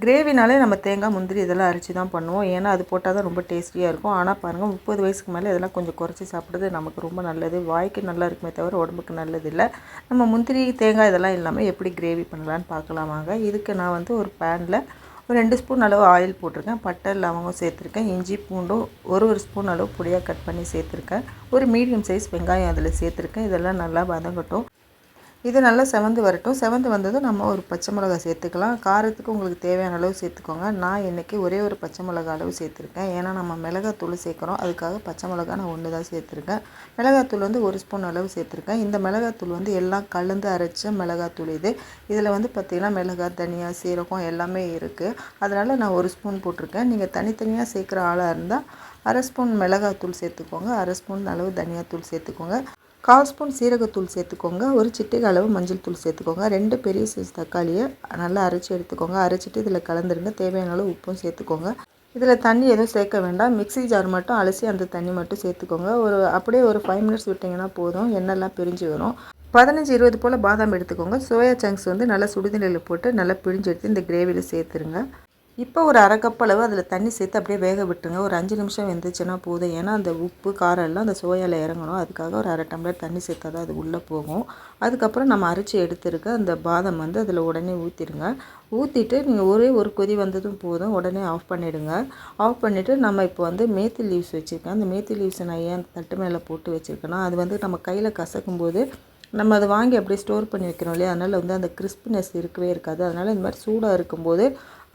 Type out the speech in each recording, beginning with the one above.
கிரேவினாலே நம்ம தேங்காய் முந்திரி இதெல்லாம் அரைச்சி தான் பண்ணுவோம். ஏன்னா அது போட்டால் தான் ரொம்ப டேஸ்டியாக இருக்கும். ஆனால் பாருங்கள் 30 வயசுக்கு மேலே இதெல்லாம் கொஞ்சம் குறைச்சி சாப்பிட்றது நமக்கு ரொம்ப நல்லது. வாய்க்கு நல்லா இருக்குமே தவிர உடம்புக்கு நல்லது இல்லை. நம்ம முந்திரி தேங்காய் இதெல்லாம் இல்லாமல் எப்படி கிரேவி பண்ணலான்னு பார்க்கலாமாங்க. இதுக்கு நான் வந்து ஒரு பேனில் ஒரு 2 ஸ்பூன் அளவு ஆயில் போட்டிருக்கேன். பட்டை லவங்கம் சேர்த்துருக்கேன். இஞ்சி பூண்டும் ஒரு ஸ்பூன் அளவு பொடியாக கட் பண்ணி சேர்த்துருக்கேன். ஒரு மீடியம் சைஸ் வெங்காயம் அதில் சேர்த்துருக்கேன். இதெல்லாம் நல்லா வதங்கட்டும். இது நல்லா செவந்து வரட்டும். செவந்து வந்ததும் நம்ம ஒரு பச்சை மிளகாய் சேர்த்துக்கலாம். காரத்துக்கு உங்களுக்கு தேவையான அளவு சேர்த்துக்கோங்க. நான் இன்றைக்கி ஒரே ஒரு பச்சை மிளகாய் அளவு சேர்த்துருக்கேன். ஏன்னா நம்ம மிளகாத்தூள் சேர்க்குறோம். அதுக்காக பச்சை மிளகாய் நான் 1 தான் சேர்த்துருக்கேன். மிளகாத்தூள் வந்து 1 ஸ்பூன் அளவு சேர்த்துருக்கேன். இந்த மிளகாத்தூள் வந்து எல்லாம் கலந்து அரைச்ச மிளகாத்தூள் இது. இதில் வந்து பார்த்திங்கன்னா மிளகாய், தனியா, சீரகம் எல்லாமே இருக்குது. அதனால் நான் 1 ஸ்பூன் போட்டிருக்கேன். நீங்கள் தனித்தனியாக சேர்க்குற ஆளாக இருந்தால் 1/2 ஸ்பூன் மிளகாத்தூள் சேர்த்துக்கோங்க. 1/2 ஸ்பூன் அளவு தனியாத்தூள் சேர்த்துக்கோங்க. 1/4 ஸ்பூன் சீரகத்தூள் சேர்த்துக்கோங்க. ஒரு சிட்டிகை அளவு மஞ்சள் தூள் சேர்த்துக்கோங்க. 2 பெரிய சைஸ் தக்காளியை நல்லா அரைச்சி எடுத்துக்கோங்க. அரைச்சிட்டு இதில் கலந்துருங்க. தேவையான அளவு உப்பும் சேர்த்துக்கோங்க. இதில் தண்ணி எதுவும் சேர்க்க வேண்டாம். மிக்ஸி ஜார் மட்டும் அலசி அந்த தண்ணி மட்டும் சேர்த்துக்கோங்க. அப்படியே ஒரு 5 மினிட்ஸ் விட்டிங்கன்னா போதும். எண்ணெய்லாம் பிரிஞ்சு வரும். 15-20 போல் பாதாம் எடுத்துக்கோங்க. சோயா சங்க்ஸ் வந்து நல்லா சுடுதண்ணியில் போட்டு நல்லா பிழிஞ்சு எடுத்து இந்த கிரேவியில் சேர்த்துருங்க. இப்போ ஒரு 1/2 கப் அளவு அதில் தண்ணி சேர்த்து அப்படியே வேக விட்டுருங்க. ஒரு 5 நிமிஷம் வெந்துச்சுன்னா போதும். ஏன்னா அந்த உப்பு காரம் எல்லாம் அந்த சோயாவில் இறங்கணும். அதுக்காக ஒரு 1/2 டம்ளர் தண்ணி சேர்த்தா தான் அது உள்ளே போகும். அதுக்கப்புறம் நம்ம அரைச்சி எடுத்துருக்க அந்த பாதாம் வந்து அதில் உடனே ஊற்றிடுங்க. ஊற்றிட்டு நீங்கள் ஒரு கொதி வந்ததும் போதும். உடனே ஆஃப் பண்ணிவிடுங்க. ஆஃப் பண்ணிவிட்டு நம்ம இப்போ வந்து மேத்தி லீவ்ஸ் வச்சுருக்கேன். அந்த மேத்தி லீவ்ஸை நான் ஏன் தட்டு மேலே போட்டு வச்சுருக்கேன்னா அது வந்து நம்ம கையில் கசக்கும்போது நம்ம அதை வாங்கி அப்படியே ஸ்டோர் பண்ணி வைக்கிறோம் இல்லையா, அதனால் வந்து அந்த கிறிஸ்பினஸ் இருக்கவே இருக்காது. அதனால் இந்த மாதிரி சூடாக இருக்கும்போது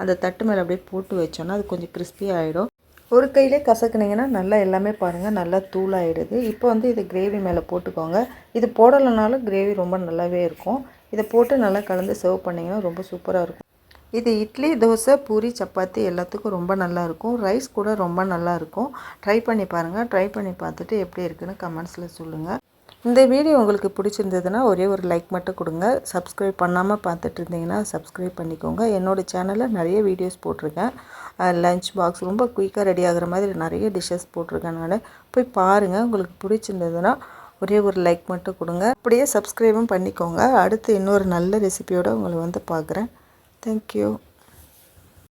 அந்த தட்டு மேலே அப்படியே போட்டு வச்சோன்னா அது கொஞ்சம் கிறிஸ்பியாக ஆகிடும். ஒரு கையிலே கசக்குனிங்கன்னா நல்லா எல்லாமே பாருங்கள் நல்லா தூளாகிடுது. இப்போ வந்து இது கிரேவி மேலே போட்டுக்கோங்க. இது போடலைனாலும் கிரேவி ரொம்ப நல்லாவே இருக்கும். இதை போட்டு நல்லா கலந்து சர்வ் பண்ணிங்கன்னா ரொம்ப சூப்பராக இருக்கும். இது இட்லி, தோசை, பூரி, சப்பாத்தி எல்லாத்துக்கும் ரொம்ப நல்லாயிருக்கும். ரைஸ் கூட ரொம்ப நல்லாயிருக்கும். ட்ரை பண்ணி பாருங்கள். ட்ரை பண்ணி பார்த்துட்டு எப்படி இருக்குன்னு கமெண்ட்ஸில் சொல்லுங்கள். இந்த வீடியோ உங்களுக்கு பிடிச்சிருந்ததுன்னா ஒரே ஒரு லைக் மட்டும் கொடுங்க. சப்ஸ்கிரைப் பண்ணாமல் பார்த்துட்டு இருந்தீங்கன்னா சப்ஸ்கிரைப் பண்ணிக்கோங்க. என்னோடய சேனலில் நிறைய வீடியோஸ் போட்டிருக்கேன். லஞ்ச் பாக்ஸ் ரொம்ப குயிக்காக ரெடி ஆகிற மாதிரி நிறைய டிஷ்ஷஸ் போட்டிருக்கேன். நான் போய் பாருங்கள். உங்களுக்கு பிடிச்சிருந்ததுன்னா ஒரே ஒரு லைக் மட்டும் கொடுங்க. அப்படியே சப்ஸ்கிரைபும் பண்ணிக்கோங்க. அடுத்து இன்னொரு நல்ல ரெசிபியோடு உங்களை வந்து பார்க்குறேன். தேங்க்யூ.